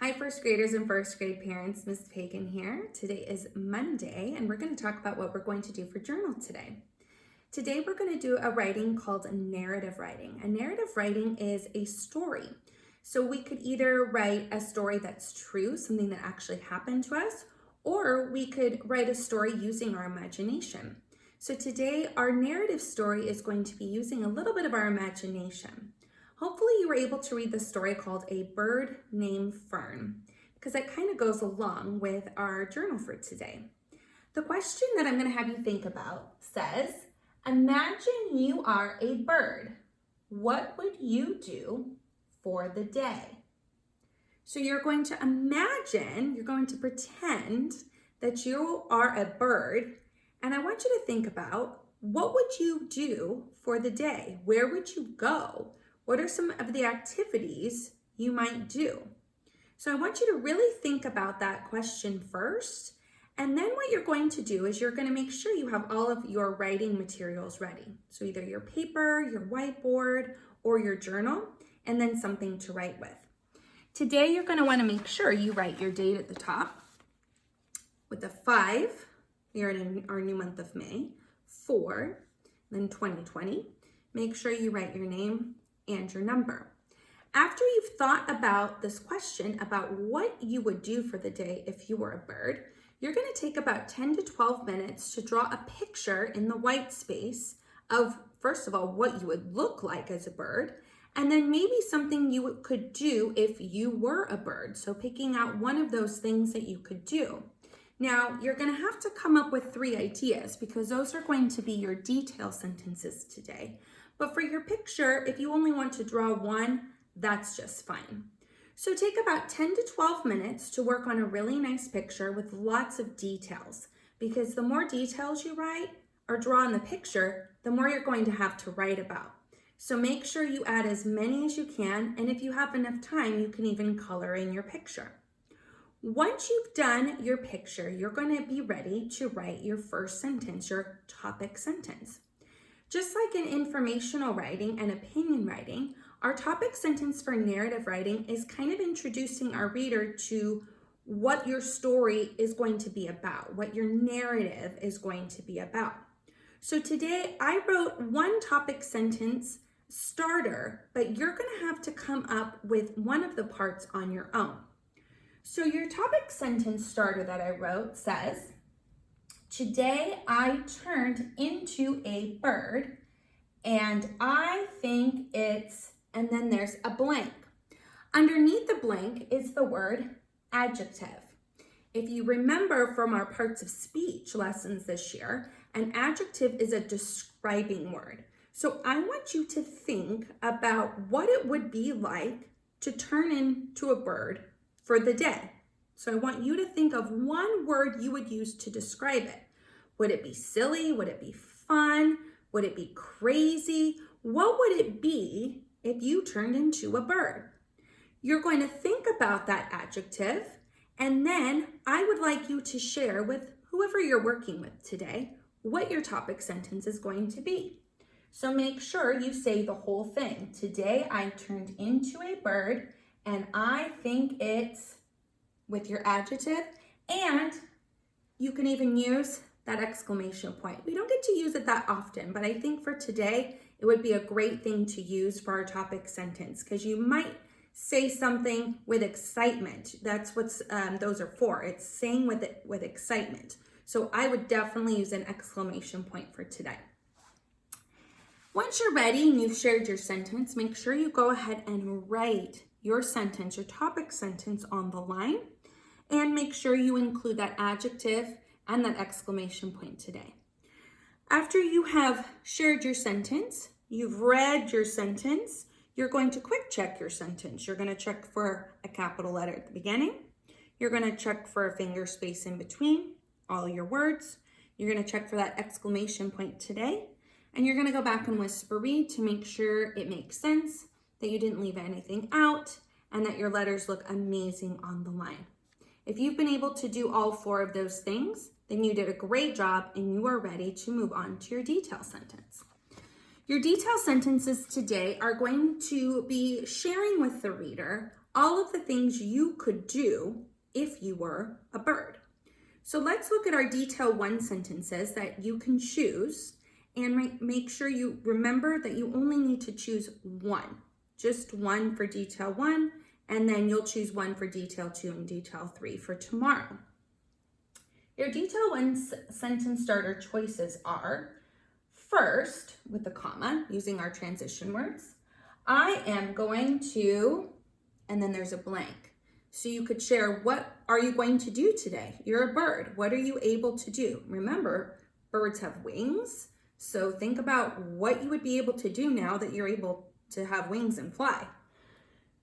Hi, first graders and first grade parents. Ms. Pagan here. Today is Monday, and we're going to talk about what we're going to do for journal today. Today, we're going to do a writing called narrative writing. A narrative writing is a story. So we could either write a story that's true, something that actually happened to us, or we could write a story using our imagination. So today, our narrative story is going to be using a little bit of our imagination. Hopefully you were able to read the story called A Bird Named Fern, because that kind of goes along with our journal for today. The question that I'm going to have you think about says, imagine you are a bird. What would you do for the day? So you're going to imagine, you're going to pretend that you are a bird, and I want you to think about, what would you do for the day? Where would you go? What are some of the activities you might do? So I want you to really think about that question first. And then what you're going to do is you're going to make sure you have all of your writing materials ready. So either your paper, your whiteboard, or your journal, and then something to write with. Today, you're going to want to make sure you write your date at the top with a 5. We're in our new month of May. 4, then 2020. Make sure you write your name and your number. After you've thought about this question about what you would do for the day if you were a bird, you're going to take about 10 to 12 minutes to draw a picture in the white space of, first of all, what you would look like as a bird, and then maybe something you could do if you were a bird. So picking out one of those things that you could do. Now, you're going to have to come up with 3 ideas because those are going to be your detail sentences today. But for your picture, if you only want to draw one, that's just fine. So take about 10 to 12 minutes to work on a really nice picture with lots of details, because the more details you write or draw in the picture, the more you're going to have to write about. So make sure you add as many as you can, and if you have enough time, you can even color in your picture. Once you've done your picture, you're going to be ready to write your first sentence, your topic sentence. Just like in informational writing and opinion writing, our topic sentence for narrative writing is kind of introducing our reader to what your story is going to be about, what your narrative is going to be about. So today I wrote one topic sentence starter, but you're going to have to come up with one of the parts on your own. So your topic sentence starter that I wrote says, today I turned into a bird and I think it's, and then there's a blank. Underneath the blank is the word adjective. If you remember from our parts of speech lessons this year, an adjective is a describing word. So I want you to think about what it would be like to turn into a bird for the day. So I want you to think of one word you would use to describe it. Would it be silly? Would it be fun? Would it be crazy? What would it be if you turned into a bird? You're going to think about that adjective, and then I would like you to share with whoever you're working with today what your topic sentence is going to be. So make sure you say the whole thing. Today I turned into a bird and I think it's, with your adjective, and you can even use that exclamation point. We don't get to use it that often, but I think for today, it would be a great thing to use for our topic sentence, because you might say something with excitement. That's what those are for. It's saying with excitement. So I would definitely use an exclamation point for today. Once you're ready and you've shared your sentence, make sure you go ahead and write your sentence, your topic sentence on the line, and make sure you include that adjective and that exclamation point today. After you have shared your sentence, you've read your sentence, you're going to quick check your sentence. You're going to check for a capital letter at the beginning. You're going to check for a finger space in between all your words. You're going to check for that exclamation point today. And you're going to go back and whisper read to make sure it makes sense, that you didn't leave anything out, and that your letters look amazing on the line. If you've been able to do all 4 of those things, then you did a great job and you are ready to move on to your detail sentence. Your detail sentences today are going to be sharing with the reader all of the things you could do if you were a bird. So let's look at our detail 1 sentences that you can choose, and make sure you remember that you only need to choose one, just one for detail 1, and then you'll choose one for detail 2 and detail 3 for tomorrow. Your detail 1 sentence starter choices are: first, with a comma, using our transition words, I am going to, and then there's a blank. So you could share, what are you going to do today? You're a bird. What are you able to do? Remember, birds have wings. So think about what you would be able to do now that you're able to have wings and fly.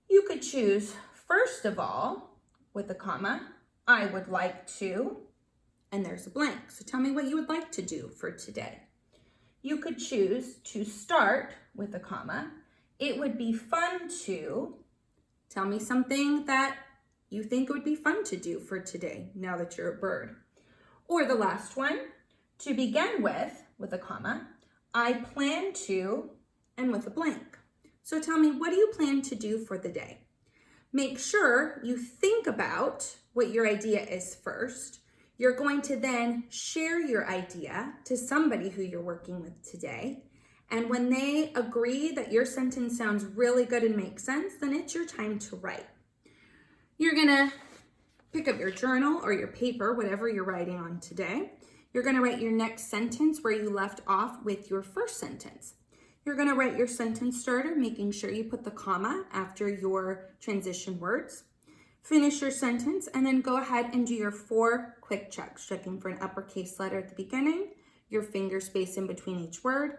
You could choose, first of all, with a comma, I would like to, and there's a blank. So tell me what you would like to do for today. You could choose to start with a comma. It would be fun to, tell me something that you think it would be fun to do for today now that you're a bird. Or the last one, to begin with a comma, I plan to, and with a blank. So tell me, what do you plan to do for the day? Make sure you think about what your idea is first. You're going to then share your idea to somebody who you're working with today. And when they agree that your sentence sounds really good and makes sense, then it's your time to write. You're gonna pick up your journal or your paper, whatever you're writing on today. You're gonna write your next sentence where you left off with your first sentence. You're gonna write your sentence starter, making sure you put the comma after your transition words. Finish your sentence, and then go ahead and do your 4 quick checks, checking for an uppercase letter at the beginning, your finger space in between each word,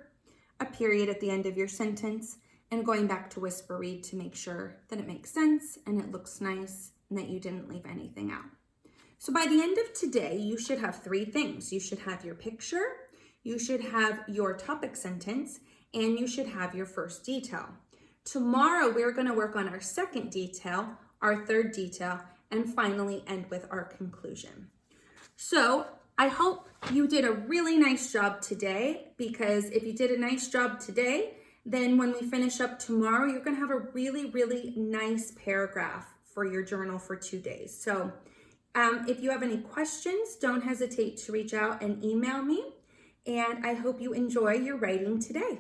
a period at the end of your sentence, and going back to whisper read to make sure that it makes sense and it looks nice and that you didn't leave anything out. So by the end of today, you should have 3 things. You should have your picture, you should have your topic sentence, and you should have your first detail. Tomorrow, we're going to work on our second detail, our third detail, and finally end with our conclusion. So I hope you did a really nice job today, because if you did a nice job today, then when we finish up tomorrow, you're going to have a really, really nice paragraph for your journal for 2 days. So if you have any questions, don't hesitate to reach out and email me. And I hope you enjoy your writing today.